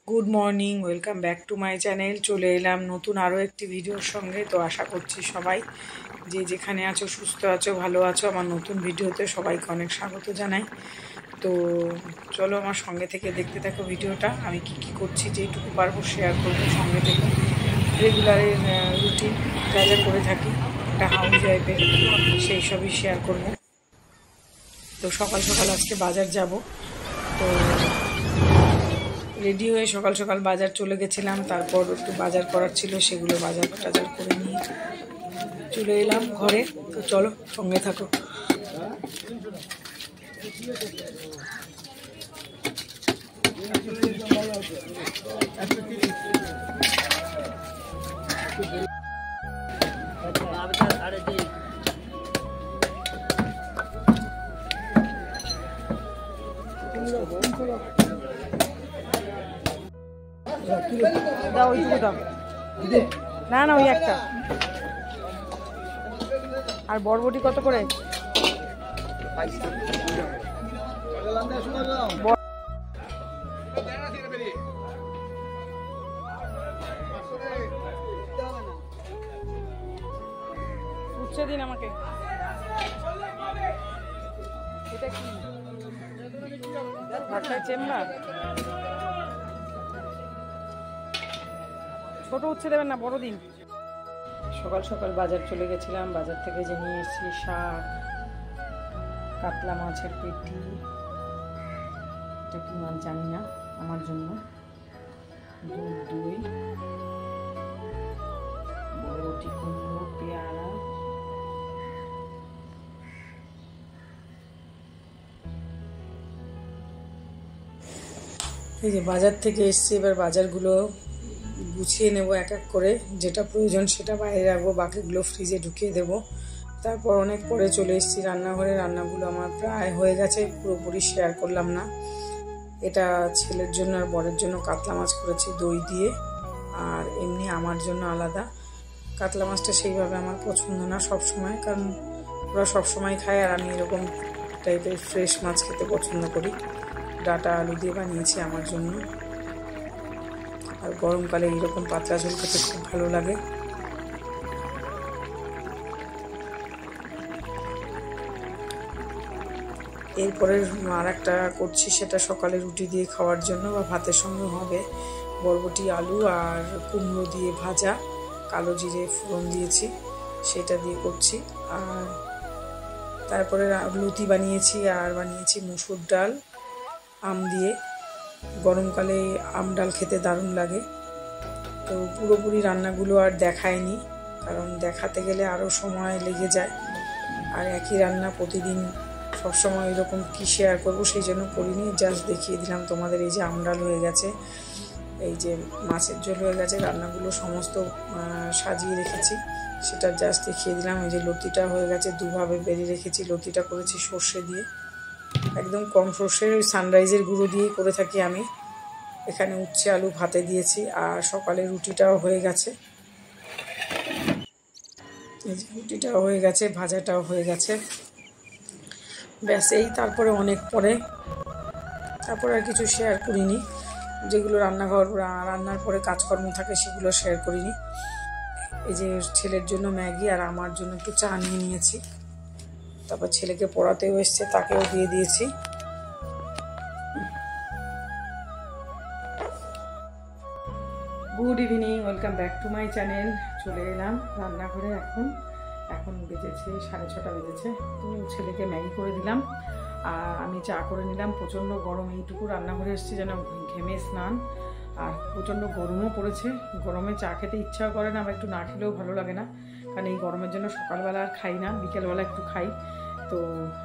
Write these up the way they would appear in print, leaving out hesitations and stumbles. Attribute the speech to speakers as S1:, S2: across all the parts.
S1: Good morning, welcome back to my channel. চলে এলাম নতুন আরও একটি ভিডিওর সঙ্গে। তো আশা করছি সবাই যে যেখানে আছো সুস্থ আছো, ভালো আছো। আমার নতুন ভিডিওতে সবাইকে অনেক স্বাগত জানাই। তো চলো আমার সঙ্গে থেকে দেখতে থাকো ভিডিওটা। আমি কি করছি যেইটুকু পারবো শেয়ার করবো সঙ্গে থেকে। রেগুলারের রুটিন যা যা করে থাকি একটা হাউস ওয়াইফের, সেই সবই শেয়ার করব। তো সকাল সকাল আজকে বাজার যাব। তো রেডি হয়ে সকাল সকাল বাজার চলে গেছিলাম। তারপর একটু বাজার করার ছিল, সেগুলো বাজার করে নিয়ে চলে এলাম ঘরে। তো চলো সঙ্গে থাকো। দাও ওইটুকু দাও, না না ওই একটা। আর বরবটি কত করে? উচ্ছে দিন আমাকে। এটা কি ভাটায় চেম্বার? ছোট উচ্ছে দেবেন না, বড় দিন। সকাল সকাল বাজার চলে গেছিলাম। বাজার থেকে যে নিয়ে এসেছি শাক, কাতলা মাছের পেটি, এটা কি মাছ জানি না, আমার জন্য দুধ, দই, বরবটি, কুমড়ো, পেয়ারা, এই যে বাজার থেকে এসছি। এবার বাজারগুলো গুছিয়ে নেব এক এক করে। যেটা প্রয়োজন সেটা বাইরে রাখবো, বাকিগুলো ফ্রিজে ঢুকিয়ে দেব। তারপর অনেক পরে চলে এসেছি রান্নাঘরে। রান্নাগুলো আমার প্রায় হয়ে গেছে, পুরোপুরি শেয়ার করলাম না। এটা ছেলের জন্য আর বরের জন্য কাতলা মাছ করেছি দই দিয়ে, আর এমনি আমার জন্য আলাদা। কাতলা মাছটা সেইভাবে আমার পছন্দ না সবসময়, কারণ ওরা সবসময় খায়, আর আমি এরকম টাইপের ফ্রেশ মাছ খেতে পছন্দ করি। ডাটা আলু দিয়ে বানিয়েছি আমার জন্য। আর গরমকালে এইরকম পাতলা ঝোল খেতে খুব ভালো লাগে। এরপরে আর একটা করছি, সেটা সকালে রুটি দিয়ে খাওয়ার জন্য বা ভাতের সঙ্গে হবে। বরবটি, আলু আর কুমড়ো দিয়ে ভাজা, কালো জিরে ফোড়ন দিয়েছি, সেটা দিয়ে করছি। আর তারপরে লুচি বানিয়েছি, আর বানিয়েছি মুসুর ডাল আম দিয়ে। গরমকালে আম ডাল খেতে দারুণ লাগে। তো পুরোপুরি রান্নাগুলো আর দেখায়নি, কারণ দেখাতে গেলে আরও সময় লেগে যায়। আর একই রান্না প্রতিদিন সবসময় এরকম কি শেয়ার করবো, সেই জন্য করিনি। জাস্ট দেখিয়ে দিলাম তোমাদের। এই যে আম ডাল হয়ে গেছে, এই যে মাছের ঝোল হয়ে গেছে, রান্নাগুলো সমস্ত সাজিয়ে রেখেছি, সেটা জাস্ট দেখিয়ে দিলাম। এই যে লতিটা হয়ে গেছে, দুভাবে বেরিয়ে রেখেছি। লতিটা করেছি সর্ষে দিয়ে, একদম কম সর্ষে, ওই সানরাইজের গুঁড়ো দিয়েই করে থাকি আমি। এখানে উচ্ছে আলু ভাতে দিয়েছি, আর সকালে রুটিটাও হয়ে গেছে। এই যে রুটিটাও হয়ে গেছে, ভাজাটাও হয়ে গেছে। ব্যাস এই, তারপরে অনেক পরে, তারপরে আর কিছু শেয়ার করিনি। যেগুলো রান্নার পরে কাজকর্ম থাকে সেগুলো শেয়ার করিনি। এই যে ছেলের জন্য ম্যাগি আর আমার জন্য একটু চা নিয়ে নিয়েছি। তারপর ছেলেকে পড়াতেও এসছে, তাকেও দিয়ে দিয়েছি। Good evening, welcome back to my channel. চলে এলাম রান্নাঘরে। এখন বেজেছে 6:30 বেজেছে। তো ছেলেকে ম্যাগি করে দিলাম, আর আমি চা করে নিলাম। প্রচণ্ড গরম, এইটুকু রান্নাঘরে এসেছি যেন ঘেমে স্নান। আর প্রচণ্ড গরমও পড়েছে। গরমে চা খেতে ইচ্ছাও করে না, আবার একটু না খেলেও ভালো লাগে না, কারণ এই গরমের জন্য সকালবেলা আর খাই না, বিকেলবেলা একটু খাই। তো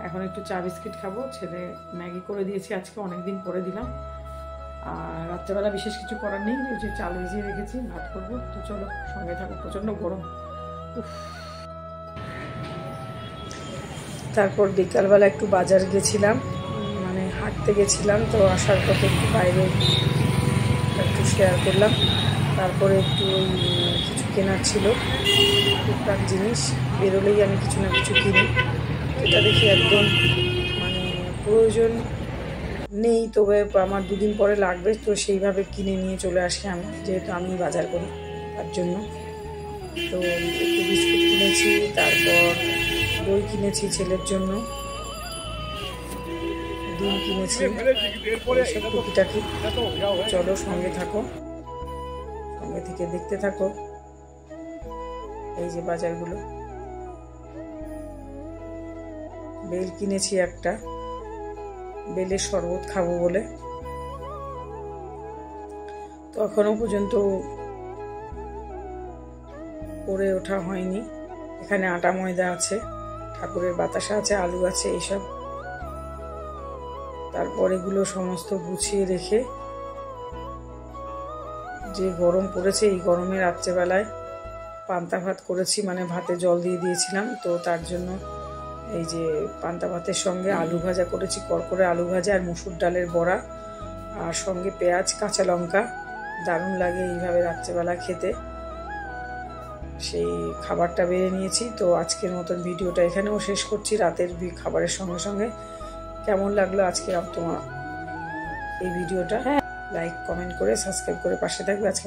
S1: এখন একটু চা বিস্কিট খাবো। ছেলে ম্যাগি করে দিয়েছি, আজকে অনেক দিন পরে দিলাম। আর রাত্রেবেলা বিশেষ কিছু করার নেই, ওই যে চাল ভিজিয়ে রেখেছি, ভাত করবো। তো চলো সঙ্গে থাকো, প্রচণ্ড গরম। তারপর বিকালবেলা একটু বাজার গেছিলাম, মানে হাঁটতে গেছিলাম। তো আসার পথে একটু বাইরে একটু শেয়ার করলাম। তারপরে একটু কিছু কেনার ছিল, টুকটাক জিনিস। বেরোলেই আমি কিছু না কিছু কিনি, এটা দেখি একদম মানে প্রয়োজন নেই, তবে আমার 2 দিন পরে লাগবে, তো সেইভাবে কিনে নিয়ে চলে আসি আমি, যেহেতু আমি বাজার করি তার জন্য। তো একটু বিস্কুট কিনেছি, তারপর দই কিনেছি ছেলের জন্য, ডিম কিনেছি, এইসব টুকিটাকি। চলো সঙ্গে থাকো, সঙ্গে থেকে দেখতে থাকো। এই যে বাজারগুলো, বেল কিনেছি একটা, বেলের শরবত খাবো বলে। তো এখনো পর্যন্ত করে ওঠা হয়নি। এখানে আটা ময়দা আছে, ঠাকুরের বাতাসা আছে, আলু আছে, এইসব। তারপর এগুলো সমস্ত গুছিয়ে রেখে, যে গরম পড়েছে এই গরমে রাত্রেবেলায় পান্তা ভাত করেছি, মানে ভাতে জল দিয়ে দিয়েছিলাম, তো তার জন্য এই যে পান্তা ভাতের সঙ্গে আলু ভাজা করেছি, করকরে আলু ভাজা আর মুসুর ডালের বড়া, আর সঙ্গে পেঁয়াজ কাঁচা লঙ্কা। দারুণ লাগে এইভাবে রাত্রেবেলা খেতে। সেই খাবারটা বেড়ে নিয়েছি। তো আজকের মতন ভিডিওটা এখানেও শেষ করছি, রাতের খাবারের সঙ্গে সঙ্গে। কেমন লাগলো আজকে তোমার এই ভিডিওটা? লাইক কমেন্ট করে সাবস্ক্রাইব করে পাশে থাকবে। আজকে